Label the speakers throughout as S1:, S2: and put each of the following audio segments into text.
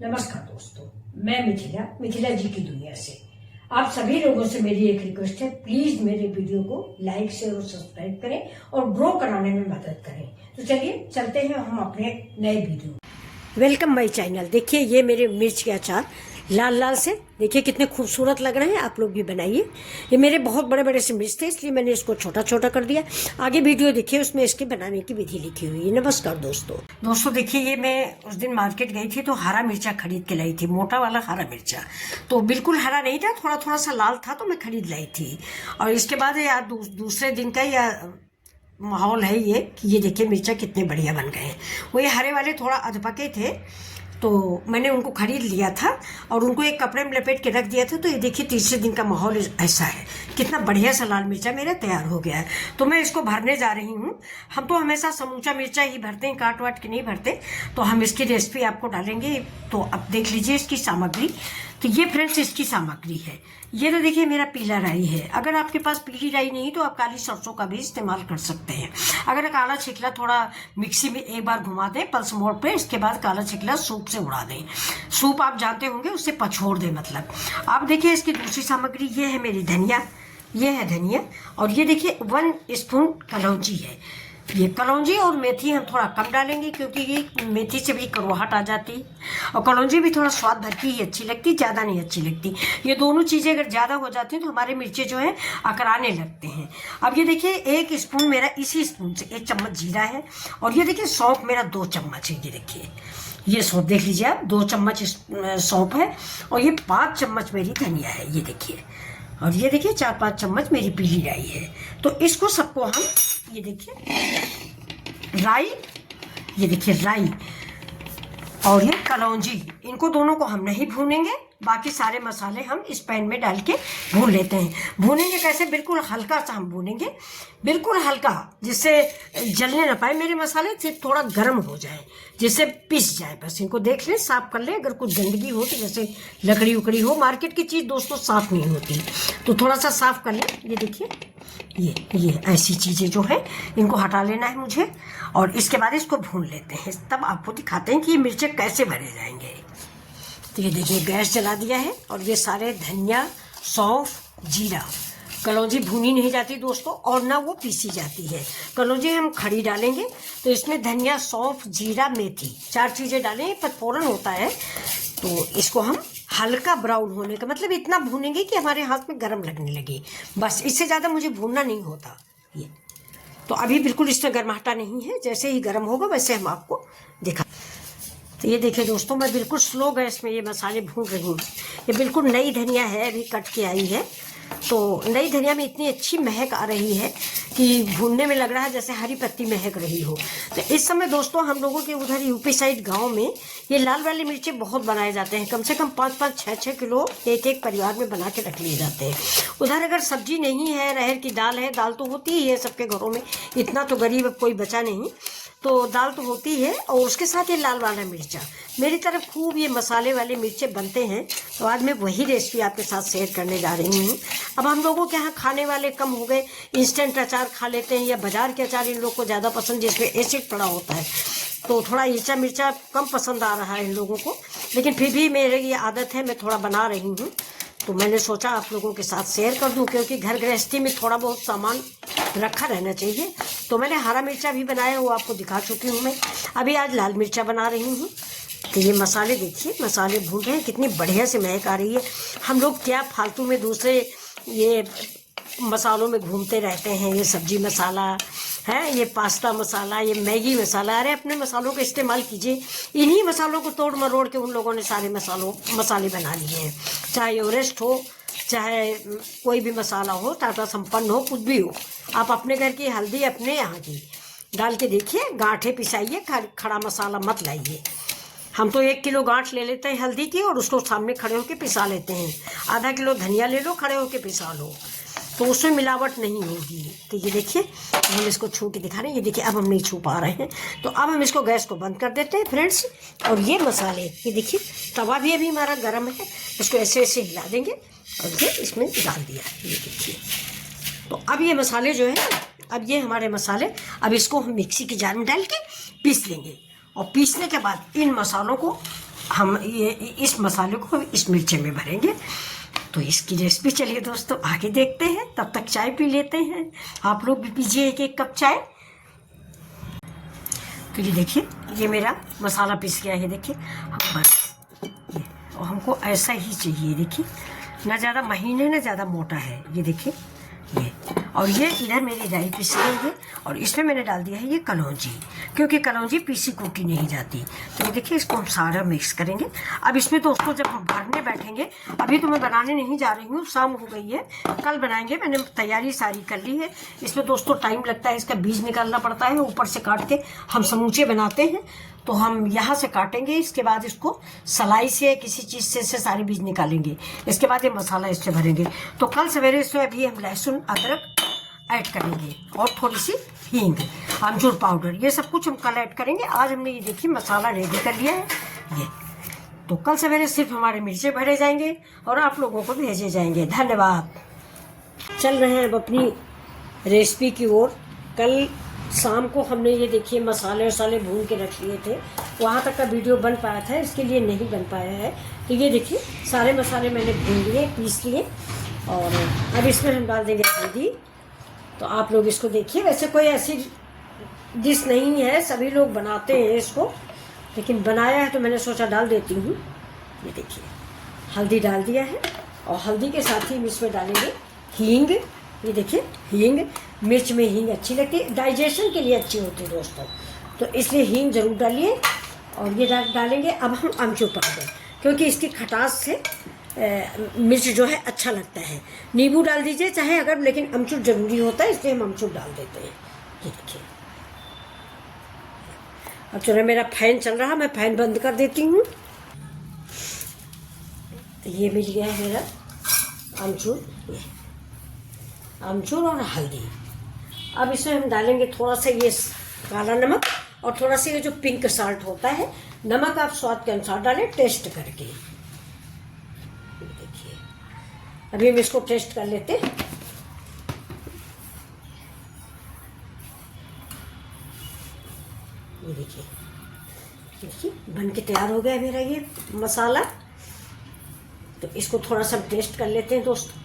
S1: नमस्कार दोस्तों, मैं मिथिला जी की दुनिया से आप सभी लोगों से मेरी एक रिक्वेस्ट है, प्लीज मेरे वीडियो को लाइक शेयर और सब्सक्राइब करें और ग्रो कराने में मदद करें। तो चलिए चलते हैं हम अपने नए वीडियो। Welcome my channel. देखिए ये मेरे मिर्च के अचार लाल लाल से, देखिए कितने खूबसूरत लग रहे हैं। आप लोग भी बनाइए। ये मेरे बहुत बड़े बड़े से मिर्च थे, इसलिए मैंने इसको छोटा छोटा कर दिया। आगे वीडियो देखिए, उसमें इसके बनाने की विधि लिखी हुई है। नमस्कार दोस्तों देखिए ये मैं उस दिन मार्केट गई थी तो हरा मिर्चा खरीद के लाई थी, मोटा वाला हरा मिर्चा। तो बिल्कुल हरा नहीं था, थोड़ा थोड़ा सा लाल था, तो मैं खरीद लाई थी। और इसके बाद यार दूसरे दिन का या माहौल है ये कि ये देखिए मिर्चा कितने बढ़िया बन गए हैं। वो ये हरे वाले थोड़ा अधपके थे, तो मैंने उनको खरीद लिया था और उनको एक कपड़े में लपेट के रख दिया था। तो ये देखिए तीसरे दिन का माहौल ऐसा है, कितना बढ़िया सा लाल मिर्चा मेरा तैयार हो गया है। तो मैं इसको भरने जा रही हूँ। हम तो हमेशा समूचा मिर्चा ही भरते हैं, काट वाट के नहीं भरते। तो हम इसकी रेसिपी आपको डालेंगे, तो अब देख लीजिए इसकी सामग्री। तो ये फ्रेंड्स इसकी सामग्री है। ये तो देखिए मेरा पीला राई है। अगर आपके पास पीली राई नहीं तो आप काली सरसों का भी इस्तेमाल कर सकते हैं। अगर काला छिकला थोड़ा मिक्सी में एक बार घुमा दें पल्स मोड पे, इसके बाद काला छिकला सूप से उड़ा दें। सूप आप जानते होंगे, उससे पछोड़ दें मतलब। आप देखिए इसकी दूसरी सामग्री ये है मेरी धनिया, ये है धनिया। और ये देखिए 1 स्पून कलौंजी है। ये कलौंजी और मेथी हम थोड़ा कम डालेंगे, क्योंकि ये मेथी से भी कड़वाहट आ जाती है और कलौंजी भी थोड़ा स्वाद भर की ही अच्छी लगती, ज़्यादा नहीं अच्छी लगती। ये दोनों चीज़ें अगर ज़्यादा हो जाती हैं तो हमारे मिर्चे जो है अकराने लगते हैं। अब ये देखिए 1 स्पून मेरा, इसी स्पून से 1 चम्मच जीरा है। और ये देखिए सौंफ मेरा 2 चम्मच है। ये देखिए ये सौंफ देख लीजिए आप, 2 चम्मच सौंफ है। और ये 5 चम्मच मेरी धनिया है, ये देखिए। और ये देखिए 4-5 चम्मच मेरी पीली राई है। तो इसको सबको हम, ये देखिए राई, ये देखिए राई और ये कलौंजी, इनको दोनों को हम नहीं भूनेंगे। बाकी सारे मसाले हम इस पैन में डाल के भून लेते हैं। भूनेंगे कैसे? बिल्कुल हल्का सा हम भूनेंगे, बिल्कुल हल्का, जिससे जलने ना पाए मेरे मसाले, सिर्फ थोड़ा गर्म हो जाए, जिससे पिस जाए। बस इनको देख लें, साफ कर लें। अगर कुछ गंदगी हो तो जैसे लकड़ी उकड़ी हो, मार्केट की चीज़ दोस्तों साफ नहीं होती, तो थोड़ा सा साफ कर लें। ये देखिए ये ऐसी चीज़ें जो है इनको हटा लेना है मुझे। और इसके बाद इसको भून लेते हैं, तब आपको दिखाते हैं कि ये मिर्चें कैसे भरे जाएंगे। तो ये देखिए गैस जला दिया है और ये सारे धनिया, सौंफ, जीरा, कलौंजी भूनी नहीं जाती दोस्तों, और ना वो पीसी जाती है। कलौंजी हम खड़ी डालेंगे, तो इसमें धनिया, सौंफ, जीरा, मेथी 4 चीज़ें डालें। पचफोरन होता है, तो इसको हम हल्का ब्राउन होने का मतलब इतना भूनेंगे कि हमारे हाथ में गर्म लगने लगे, बस। इससे ज़्यादा मुझे भूनना नहीं होता। ये तो अभी बिल्कुल इसमें गर्माहटा नहीं है, जैसे ही गर्म होगा वैसे हम आपको दिखा। तो ये देखिए दोस्तों, मैं बिल्कुल स्लो गैस में ये मसाले भून रही हूँ। ये बिल्कुल नई धनिया है, अभी कट के आई है। तो नई धनिया में इतनी अच्छी महक आ रही है कि भूनने में लग रहा है जैसे हरी पत्ती महक रही हो। तो इस समय दोस्तों हम लोगों के उधर यूपी साइड गांव में ये लाल वाले मिर्चे बहुत बनाए जाते हैं। कम से कम 5-5, 6-6 किलो एक परिवार में बना के रख लिए जाते हैं। उधर अगर सब्जी नहीं है, अरहर की दाल है, दाल तो होती ही है सबके घरों में, इतना तो गरीब अब कोई बचा नहीं, तो दाल तो होती है। और उसके साथ ये लाल वाला मिर्चा, मेरी तरफ खूब ये मसाले वाले मिर्चे बनते हैं। तो आज मैं वही रेसिपी आपके साथ शेयर करने जा रही हूँ। अब हम लोगों के यहाँ खाने वाले कम हो गए, इंस्टेंट अचार खा लेते हैं, या बाजार के अचार इन लोग को ज़्यादा पसंद, जिसमें एसिड पड़ा होता है। तो थोड़ा ईचा मिर्चा कम पसंद आ रहा है इन लोगों को, लेकिन फिर भी मेरी ये आदत है, मैं थोड़ा बना रही हूँ। तो मैंने सोचा आप लोगों के साथ शेयर कर दूं, क्योंकि घर गृहस्थी में थोड़ा बहुत सामान रखा रहना चाहिए। तो मैंने हरा मिर्चा भी बनाया, वो आपको दिखा चुकी हूँ मैं। अभी आज लाल मिर्चा बना रही हूँ। तो ये मसाले देखिए, मसाले भून रहे हैं, कितनी बढ़िया से महक आ रही है। हम लोग क्या फालतू में दूसरे ये मसालों में घूमते रहते हैं, ये सब्जी मसाला है, ये पास्ता मसाला, ये मैगी मसाला। अरे अपने मसालों का इस्तेमाल कीजिए। इन्हीं मसालों को तोड़ मरोड़ के उन लोगों ने सारे मसाले बना लिए हैं। चाहे एवरेस्ट हो, चाहे कोई भी मसाला हो, टाटा संपन्न हो, कुछ भी हो, आप अपने घर की हल्दी अपने यहाँ की डाल के देखिए, गांठें पिसाइए, खड़ा मसाला मत लाइए। हम तो 1 किलो गांठ ले लेते हैं हल्दी की और उसको सामने खड़े होकर पिसा लेते हैं। आधा किलो धनिया ले लो, खड़े होकर पिसा लो, तो उसमें मिलावट नहीं होगी। तो ये देखिए हम इसको छू के दिखा रहे हैं। ये देखिए अब हम नहीं छू पा रहे हैं, तो अब हम इसको गैस को बंद कर देते हैं फ्रेंड्स। और ये मसाले, ये देखिए तवा भी अभी हमारा गर्म है, इसको ऐसे ऐसे हिला देंगे और ये इसमें डाल दिया। ये देखिए, तो अब ये मसाले जो है, अब ये हमारे मसाले, अब इसको हम मिक्सी की जार में डाल के पीस लेंगे। और पीसने के बाद इन मसालों को हम ये इस मसाले को इस मिर्चे में भरेंगे। तो इसकी रेसिपी चलिए दोस्तों आगे देखते हैं। तब तक चाय पी लेते हैं। आप लोग भी पीजिए एक एक कप चाय। तो ये देखिए, ये मेरा मसाला पिस गया है। देखिए बस ये, और हमको ऐसा ही चाहिए। देखिए ना ज़्यादा महीन है ना ज़्यादा मोटा है। ये देखिए ये, और ये इधर मेरी राई पिस गई है और इसमें मैंने डाल दिया है ये कलौंजी, क्योंकि कलौंजी पीसी कूटी नहीं जाती। तो ये देखिए, इसको हम सारा मिक्स करेंगे। अब इसमें दोस्तों जब हम भरने बैठेंगे, अभी तो मैं बनाने नहीं जा रही हूँ, शाम हो गई है, कल बनाएंगे। मैंने तैयारी सारी कर ली है। इसमें दोस्तों टाइम लगता है, इसका बीज निकालना पड़ता है, ऊपर से काट के हम समूचे बनाते हैं। तो हम यहाँ से काटेंगे, इसके बाद इसको सलाई से किसी चीज़ से सारे बीज निकालेंगे। इसके बाद ये मसाला इससे भरेंगे। तो कल सवेरे इसमें अभी हम लहसुन अदरक ऐड करेंगे और थोड़ी सी हींग, अमचूर पाउडर, ये सब कुछ हम कल ऐड करेंगे। आज हमने ये देखिए मसाला रेडी कर लिया है ये। तो कल सवेरे सिर्फ हमारे मिर्चे भरे जाएंगे और आप लोगों को भेजे जाएंगे। धन्यवाद। चल रहे हैं अब अपनी रेसिपी की ओर। कल शाम को हमने ये देखिए मसाले वसाले भून के रख लिए थे, वहाँ तक का वीडियो बन पाया था, इसके लिए नहीं बन पाया है। तो ये देखिए सारे मसाले मैंने भून लिए, पीस लिए, और अब इसमें हम डाल देंगे हल्दी। तो आप लोग इसको देखिए, वैसे कोई ऐसी डिश नहीं है, सभी लोग बनाते हैं इसको, लेकिन बनाया है तो मैंने सोचा डाल देती हूँ। ये देखिए हल्दी डाल दिया है, और हल्दी के साथ ही हम इसमें डालेंगे हींग। ये देखिए हींग, मिर्च में हींग अच्छी लगती है, डाइजेशन के लिए अच्छी होती है दोस्तों, तो इसलिए हींग ज़रूर डालिए। और ये डालेंगे अब हम अमचूर पाउडर, क्योंकि इसकी खटास से मिर्च जो है अच्छा लगता है। नींबू डाल दीजिए चाहे अगर, लेकिन अमचूर ज़रूरी होता है, इसलिए हम अमचूर डाल देते हैं। ये देखिए अब चलो, मेरा फैन चल रहा, मैं फैन बंद कर देती हूँ। तो ये मिल गया है मेरा अमचूर, अमचूर और हल्दी। अब इसमें हम डालेंगे थोड़ा सा ये काला नमक, और थोड़ा सा ये जो पिंक साल्ट होता है। नमक आप स्वाद के अनुसार डालें, टेस्ट करके। देखिए अभी हम इसको टेस्ट कर लेते हैं। ये देखिए, देखिए बन के तैयार हो गया मेरा ये मसाला। तो इसको थोड़ा सा टेस्ट कर लेते हैं दोस्तों।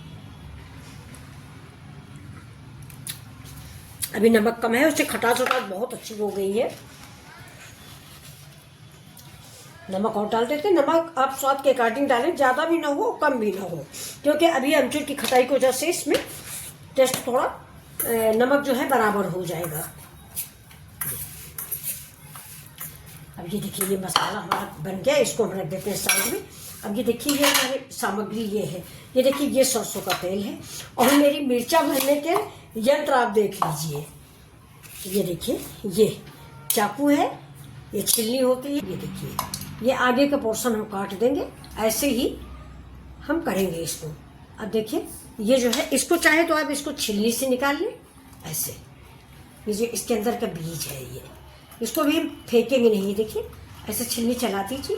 S1: अभी नमक कम है, उससे खटास वटास बहुत अच्छी हो गई है। नमक और डाल देते हैं। नमक आप स्वाद के अकॉर्डिंग डालें, ज़्यादा भी ना हो कम भी ना हो, क्योंकि अभी अमचूर की खटाई की वजह से इसमें टेस्ट थोड़ा नमक जो है बराबर हो जाएगा। अब ये देखिए ये मसाला हमारा बन गया, इसको हम रख देते हैं साइड में। अब ये देखिए ये हमारी सामग्री ये है। ये देखिए ये सरसों का तेल है, और मेरी मिर्चा भरने के यंत्र आप देख लीजिए। ये देखिए ये चाकू है, ये छिलनी होती है। ये देखिए ये आगे का पोर्शन हम काट देंगे, ऐसे ही हम करेंगे इसको। अब देखिए ये जो है, इसको चाहे तो आप इसको छिलनी से निकाल लें ऐसे। ये जो इसके अंदर का बीज है ये, इसको भी हम फेंकेंगे नहीं। देखिए ऐसे छिलनी चला दीजिए,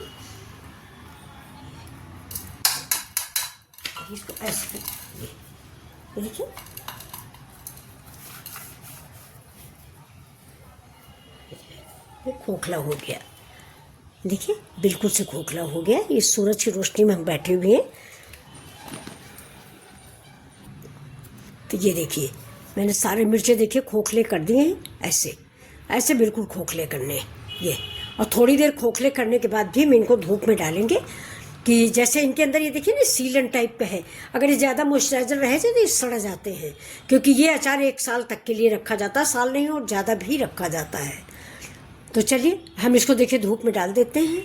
S1: इसको ऐसे। ये देखिए ये खोखला हो गया, देखिए बिल्कुल से खोखला हो गया। ये सूरज की रोशनी में हम बैठे हुए हैं। तो ये देखिए मैंने सारे मिर्चे देखिए खोखले कर दिए हैं, ऐसे ऐसे बिल्कुल खोखले करने ये। और थोड़ी देर खोखले करने के बाद भी हम इनको धूप में डालेंगे, कि जैसे इनके अंदर ये देखिए ना सीलन टाइप पे है। अगर ये ज़्यादा मॉइस्चराइजर रहे तो ये सड़ जाते हैं, क्योंकि ये अचार 1 साल तक के लिए रखा जाता है, साल नहीं और ज़्यादा भी रखा जाता है। तो चलिए हम इसको देखिए धूप में डाल देते हैं।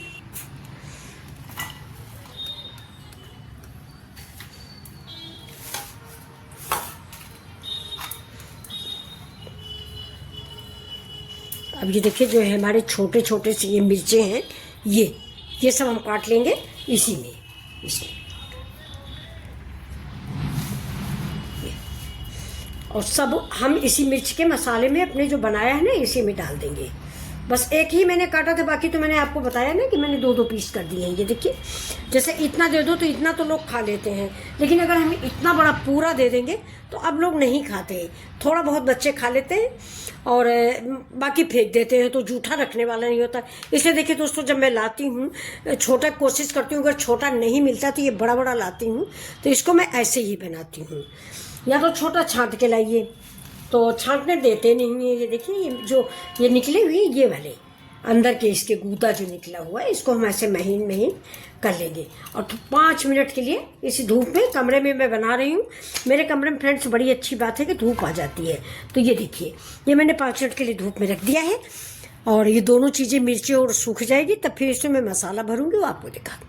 S1: अब ये देखिए जो है हमारे छोटे छोटे से ये मिर्चे हैं, ये सब हम काट लेंगे इसी में, इसमें। और सब हम इसी मिर्च के मसाले में अपने जो बनाया है ना, इसी में डाल देंगे। बस एक ही मैंने काटा था, बाकी तो मैंने आपको बताया ना कि मैंने 2-2 पीस कर दिए हैं। ये देखिए, जैसे इतना दे दो तो इतना तो लोग खा लेते हैं, लेकिन अगर हम इतना बड़ा पूरा दे देंगे तो अब लोग नहीं खाते। थोड़ा बहुत बच्चे खा लेते हैं और बाकी फेंक देते हैं, तो जूठा रखने वाला नहीं होता। इसलिए देखिए दोस्तों, जब मैं लाती हूँ छोटा कोशिश करती हूँ, अगर छोटा नहीं मिलता तो ये बड़ा बड़ा लाती हूँ। तो इसको मैं ऐसे ही बनाती हूँ, या तो छोटा छांट के लाइए, तो छांटने देते नहीं है। ये देखिए, ये निकले हुए ये वाले अंदर के इसके गूदा जो निकला हुआ है, इसको हम ऐसे महीन महीन कर लेंगे। और 5 मिनट के लिए इसी धूप में, कमरे में मैं बना रही हूँ। मेरे कमरे में फ्रेंड्स बड़ी अच्छी बात है कि धूप आ जाती है। तो ये देखिए, ये मैंने 5 मिनट के लिए धूप में रख दिया है, और ये दोनों चीज़ें मिर्ची और सूख जाएगी, तब फिर इसमें मैं मसाला भरूंगी, वो आपको दिखा।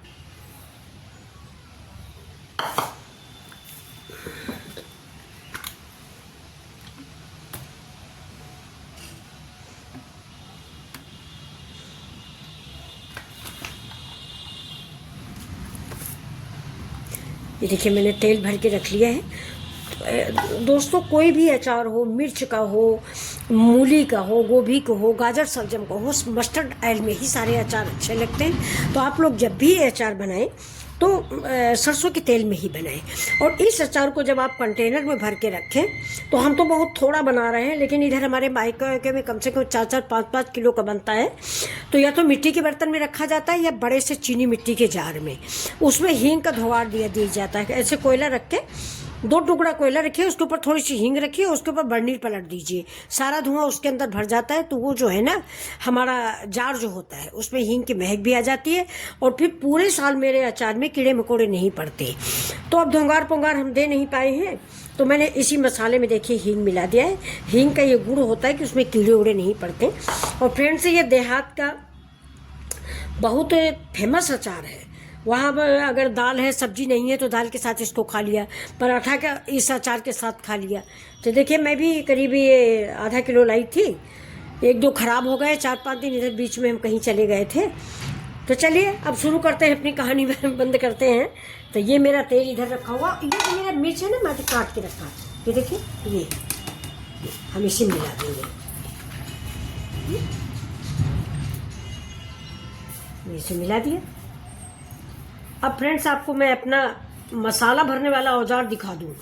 S1: ये देखिए, मैंने तेल भर के रख लिया है। दोस्तों, कोई भी अचार हो, मिर्च का हो, मूली का हो, गोभी का हो, गाजर सलजम का हो, मस्टर्ड ऑयल में ही सारे अचार अच्छे लगते हैं। तो आप लोग जब भी अचार बनाएं तो सरसों के तेल में ही बनाएं। और इस अचार को जब आप कंटेनर में भर के रखें, तो हम तो बहुत थोड़ा बना रहे हैं, लेकिन इधर हमारे मायके में कम से कम 4-4, 5-5 किलो का बनता है। तो या तो मिट्टी के बर्तन में रखा जाता है, या बड़े से चीनी मिट्टी के जार में, उसमें हींग का धुआर दिया जाता है। ऐसे कोयला रख के 2 टुकड़ा कोयला रखिए, उसके ऊपर थोड़ी सी हींग रखिए, उसके ऊपर बर्नर पलट दीजिए। सारा धुआं उसके अंदर भर जाता है, तो वो जो है ना, हमारा जार जो होता है उसमें हींग की महक भी आ जाती है, और फिर पूरे साल मेरे अचार में कीड़े मकोड़े नहीं पड़ते। तो अब धोंगार पोंगार हम दे नहीं पाए हैं, तो मैंने इसी मसाले में देखिए हींग मिला दिया है। हींग का ये गुण होता है कि उसमें कीड़े उड़े नहीं पड़ते। और फ्रेंड्स, ये देहात का बहुत फेमस अचार है। वहाँ पर अगर दाल है, सब्जी नहीं है, तो दाल के साथ इसको खा लिया, पराठा का इस अचार के साथ खा लिया। तो देखिए, मैं भी करीब ये आधा किलो लाई थी, 1-2 खराब हो गए, 4-5 दिन इधर बीच में हम कहीं चले गए थे। तो चलिए अब शुरू करते हैं अपनी कहानी में, बंद करते हैं। तो ये मेरा तेल इधर रखा हुआ, ये तो मेरा मिर्च है ना, मैं काट के रखा। ये देखिए, ये हम इसे मिला देंगे, इसे मिला दिया। अब फ्रेंड्स, आपको मैं अपना मसाला भरने वाला औजार दिखा दूँ।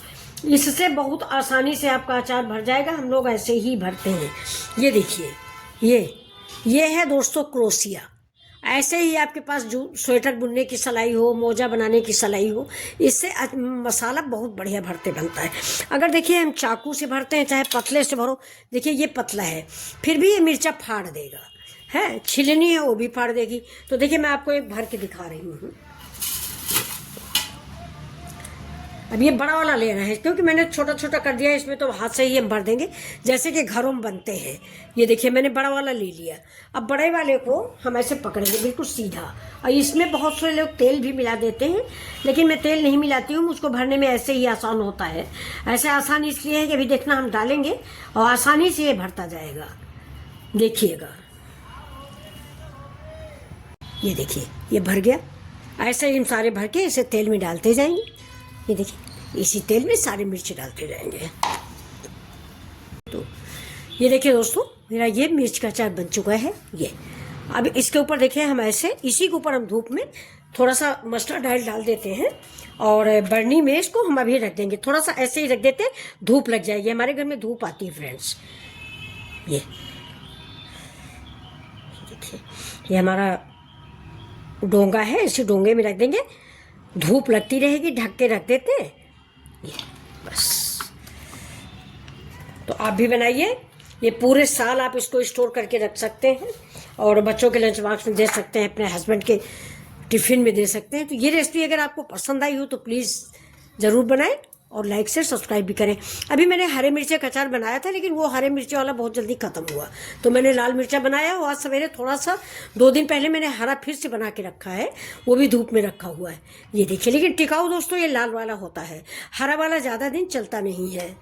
S1: इससे बहुत आसानी से आपका अचार भर जाएगा। हम लोग ऐसे ही भरते हैं। ये देखिए, ये है दोस्तों क्रोशिया। ऐसे ही आपके पास जो स्वेटर बुनने की सिलाई हो, मोजा बनाने की सिलाई हो, इससे मसाला बहुत बढ़िया बनता है। अगर देखिए हम चाकू से भरते हैं, चाहे पतले से भरो, देखिए ये पतला है, फिर भी ये मिर्चा फाड़ देगा, है छिलनी है वो भी फाड़ देगी। तो देखिए, मैं आपको एक भर के दिखा रही हूँ। अब ये बड़ा वाला लेना है, क्योंकि मैंने छोटा छोटा कर दिया है इसमें, तो हाथ से ही हम भर देंगे जैसे कि घरों में बनते हैं। ये देखिए, मैंने बड़ा वाला ले लिया। अब बड़े वाले को हम ऐसे पकड़ेंगे बिल्कुल सीधा। और इसमें बहुत सारे लोग तेल भी मिला देते हैं, लेकिन मैं तेल नहीं मिलाती हूँ, मुझको भरने में ऐसे ही आसान होता है। ऐसे आसान इसलिए है कि अभी देखना, हम डालेंगे और आसानी से ये भरता जाएगा। देखिएगा, ये देखिए, ये भर गया। ऐसे ही हम सारे भर के इसे तेल में डालते जाएंगे। ये देखिए, इसी तेल में सारे मिर्च डालते जाएंगे। तो ये देखिए दोस्तों, मेरा ये मिर्च का अचार बन चुका है। ये अब इसके ऊपर देखिए, हम ऐसे इसी के ऊपर हम धूप में थोड़ा सा मस्टर्ड ऑयल डाल देते हैं, और बर्नी में इसको हम अभी रख देंगे। थोड़ा सा ऐसे ही रख देते हैं, धूप लग जाएगी। हमारे घर में धूप आती है फ्रेंड्स। ये देखिए, ये हमारा डोंगा है, इसी डोंगे में रख देंगे, धूप लगती रहेगी, ढक के रख देते हैं। ये बस। तो आप भी बनाइए, ये पूरे साल आप इसको स्टोर करके रख सकते हैं, और बच्चों के लंच बॉक्स में दे सकते हैं, अपने हस्बैंड के टिफिन में दे सकते हैं। तो ये रेसिपी अगर आपको पसंद आई हो तो प्लीज़ ज़रूर बनाएं, और लाइक से सब्सक्राइब भी करें। अभी मैंने हरे मिर्चे का अचार बनाया था, लेकिन वो हरे मिर्चे वाला बहुत जल्दी ख़त्म हुआ, तो मैंने लाल मिर्चा बनाया। और आज सवेरे थोड़ा सा 2 दिन पहले मैंने हरा फिर से बना के रखा है, वो भी धूप में रखा हुआ है। ये देखिए, लेकिन टिकाऊ दोस्तों ये लाल वाला होता है, हरा वाला ज़्यादा दिन चलता नहीं है।